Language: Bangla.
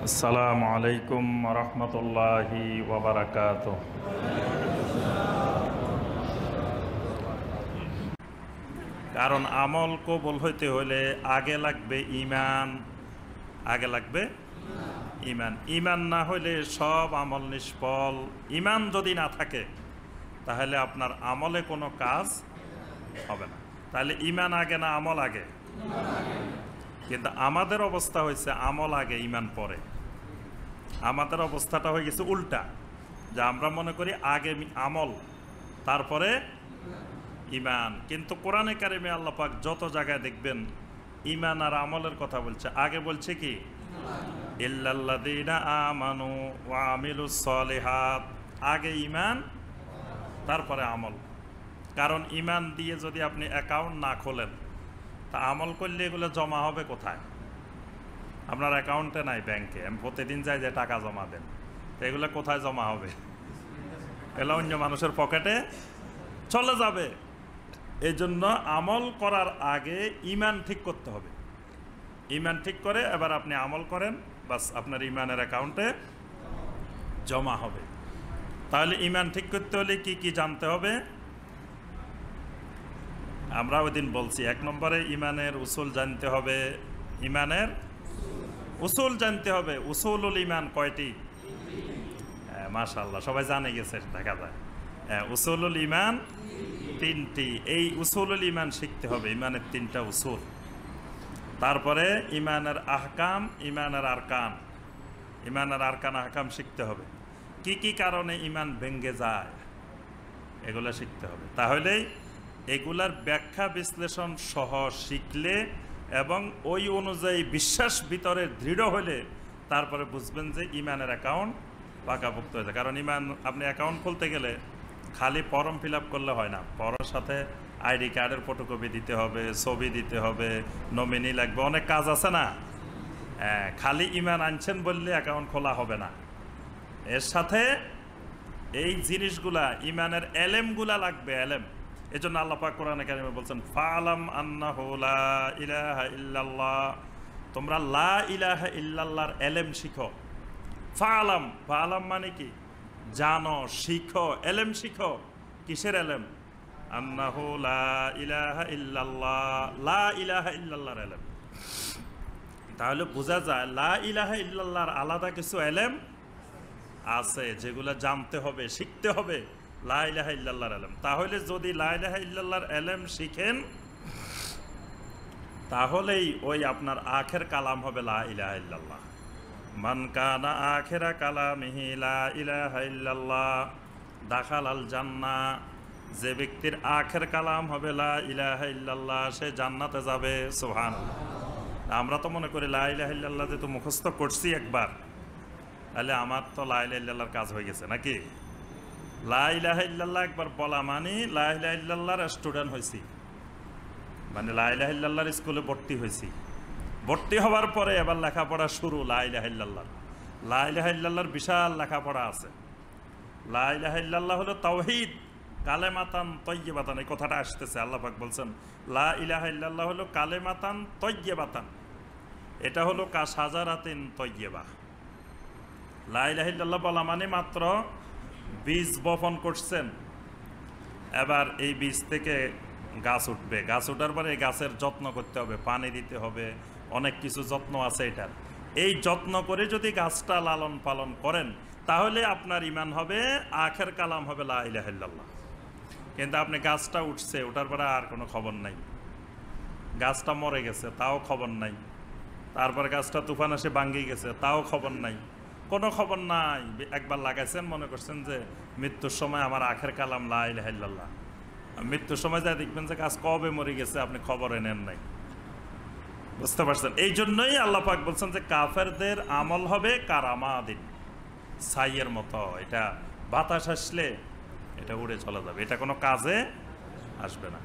আসসালামু আলাইকুম রহমতুল্লাহি ওয়া বারাকাতুহু। কারণ আমল কবুল হইতে হলে আগে লাগবে ঈমান, আগে লাগবে ঈমান। ঈমান না হইলে সব আমল নিষ্ফল। ঈমান যদি না থাকে তাহলে আপনার আমলে কোনো কাজ হবে না। তাহলে ঈমান আগে না আমল আগে? কিন্তু আমাদের অবস্থা হয়েছে আমল আগে ঈমান পরে। আমাদের অবস্থাটা হয়ে গেছে উল্টা, যে আমরা মনে করি আগে আমল তারপরে ঈমান। কিন্তু কোরআনে কারিমে আল্লাহ পাক যত জায়গায় দেখবেন ঈমান আর আমলের কথা বলছে, আগে বলছে কি ইল্লাল্লাযীনা আমানু ওয়া আমিলুস সলিহাত, আগে ঈমান তারপরে আমল। কারণ ঈমান দিয়ে যদি আপনি অ্যাকাউন্ট না খোলেন তা আমল করলে এগুলো জমা হবে কোথায়? আপনার অ্যাকাউন্টে নাই, ব্যাংকে। আমি প্রতিদিন যাই যে টাকা জমা দেন, তো এগুলো কোথায় জমা হবে? এগুলো অন্য মানুষের পকেটে চলে যাবে। এই জন্য আমল করার আগে ঈমান ঠিক করতে হবে। ঈমান ঠিক করে এবার আপনি আমল করেন, বাস আপনার ঈমানের অ্যাকাউন্টে জমা হবে। তাহলে ঈমান ঠিক করতে হলে কি কি জানতে হবে? আমরা ওই দিন বলছি, এক নম্বরে ঈমানের উসুল জানতে হবে। ঈমানের উসুল জানতে হবে। উসুলুল ঈমান কয়টি? মাশাআল্লাহ, সবাই জানে গেছে, দেখা যায়। উসুলুল ঈমান তিনটি। এই উসুলুল ঈমান শিখতে হবে, ঈমানের তিনটা উসুল। তারপরে ঈমানের আহকাম, ঈমানের আরকান। ঈমানের আরকান আহকাম শিখতে হবে। কি কি কারণে ঈমান ভেঙে যায় এগুলো শিখতে হবে। তাহলেই এগুলার ব্যাখ্যা বিশ্লেষণ সহ শিখলে এবং ওই অনুযায়ী বিশ্বাস ভিতরে দৃঢ় হলে তারপরে বুঝবেন যে ঈমানের অ্যাকাউন্ট পাকাপোক্ত হয়ে যায়। কারণ ঈমান, আপনি অ্যাকাউন্ট খুলতে গেলে খালি ফর্ম ফিল আপ করলে হয় না। ফর্মের সাথে আইডি কার্ডের ফটোকপি দিতে হবে, ছবি দিতে হবে, নমিনি লাগবে, অনেক কাজ আছে না। খালি ঈমান আনছেন বললে অ্যাকাউন্ট খোলা হবে না। এর সাথে এই জিনিসগুলা, ঈমানের এলেমগুলা লাগবে, এলেম। এই জন্য আল্লাহ পাক কোরআনে কারিমে বলছেন ফালাম আন্নাহু লা ইলাহা ইল্লাল্লাহ, তোমরা লা ইলাহা ইল্লাল্লাহর এলেম শিখো। ফালাম, ফালাম মানে কি? জানো, শিখো, এলেম শিখো। কিসের এলেম? আন্নাহু লা ইলাহা ইল্লাল্লাহ, লা ইলাহা ইল্লাল্লাহর এলেম। তাহলে বোঝা যায় লা ইলাহা ইল্লাল্লাহর আলাদা কিছু এলেম আছে যেগুলো জানতে হবে, শিখতে হবে। লা ইলাহা ইল্লাল্লাহর এলেম। তাহলে যদি লা ইলাহা ইল্লাল্লাহর এলেম শিখেন তাহলেই ওই আপনার আখের কালাম হবে লা ইলাহা ইল্লাল্লাহ। মান কানা আখিরা কালামিহি লা ইলাহা ইল্লাল্লাহ দাখালাল জান্নাহ, যে ব্যক্তির আখের কালাম হবে লা ইলাহা ইল্লাল্লাহ সে জান্নাতে যাবে। সুবহানাল্লাহ। আমরা তো মনে করি লা ইলাহা ইল্লাল্লাহ যেহেতু মুখস্থ করছি একবার, তাহলে আমার তো লা ইলাহা ইল্লাল্লাহর কাজ হয়ে গেছে নাকি? লা ইলাহা ইল্লাল্লাহ একবার বলা মানে লা ইলাহা ইল্লাল্লাহর স্টুডেন্ট হয়েছি, মানে লা ইলাহা ইল্লাল্লাহর স্কুলে ভর্তি হয়েছি। ভর্তি হওয়ার পরে এবার লেখাপড়া শুরু লা ইলাহা ইল্লাল্লাহ। লা ইলাহা ইল্লাল্লাহর বিশাল লেখাপড়া আছে। লা ইলাহা ইল্লাল্লাহ হলো তাওহীদ, কালেমাতান তয়্যিবাতান। এই কথাটা আসতেছে, আল্লাহ পাক বলছেন লা ইলাহা ইল্লাল্লাহ হলো কালেমাতান তয়্যিবাতান। এটা হলো কাশাজারাতিন তয়্যিবা। লা ইলাহা ইল্লাল্লাহ বলা মানে মাত্র বীজ বপন করছেন, এবার এই বীজ থেকে গাছ উঠবে। গাছ উঠার পরে এই গাছের যত্ন করতে হবে, পানি দিতে হবে, অনেক কিছু যত্ন আছে এটার। এই যত্ন করে যদি গাছটা লালন পালন করেন তাহলে আপনার ঈমান হবে, আখের কালাম হবে লা ইলাহা ইল্লাল্লাহ। কিন্তু আপনি গাছটা উঠছে, ওঠার পরে আর কোনো খবর নাই, গাছটা মরে গেছে তাও খবর নাই, তারপরে গাছটা তুফান এসে ভাঙ্গি গেছে তাও খবর নাই, কোনো খবর নাই। একবার লাগাইছেন, মনে করছেন যে মৃত্যুর সময় আমার আখের কালাম লা ইলাহা ইল্লাল্লাহ। মৃত্যুর সময় যা দেখবেন যে গাছ কবে মরে গেছে আপনি খবরে নেন নাই। বুঝতে পারছেন? এই জন্যই আল্লাহ পাক বলছেন যে কাফেরদের আমল হবে কারামাদিন, ছাইয়ের মতো। এটা বাতাস আসলে এটা উড়ে চলে যাবে, এটা কোনো কাজে আসবে না।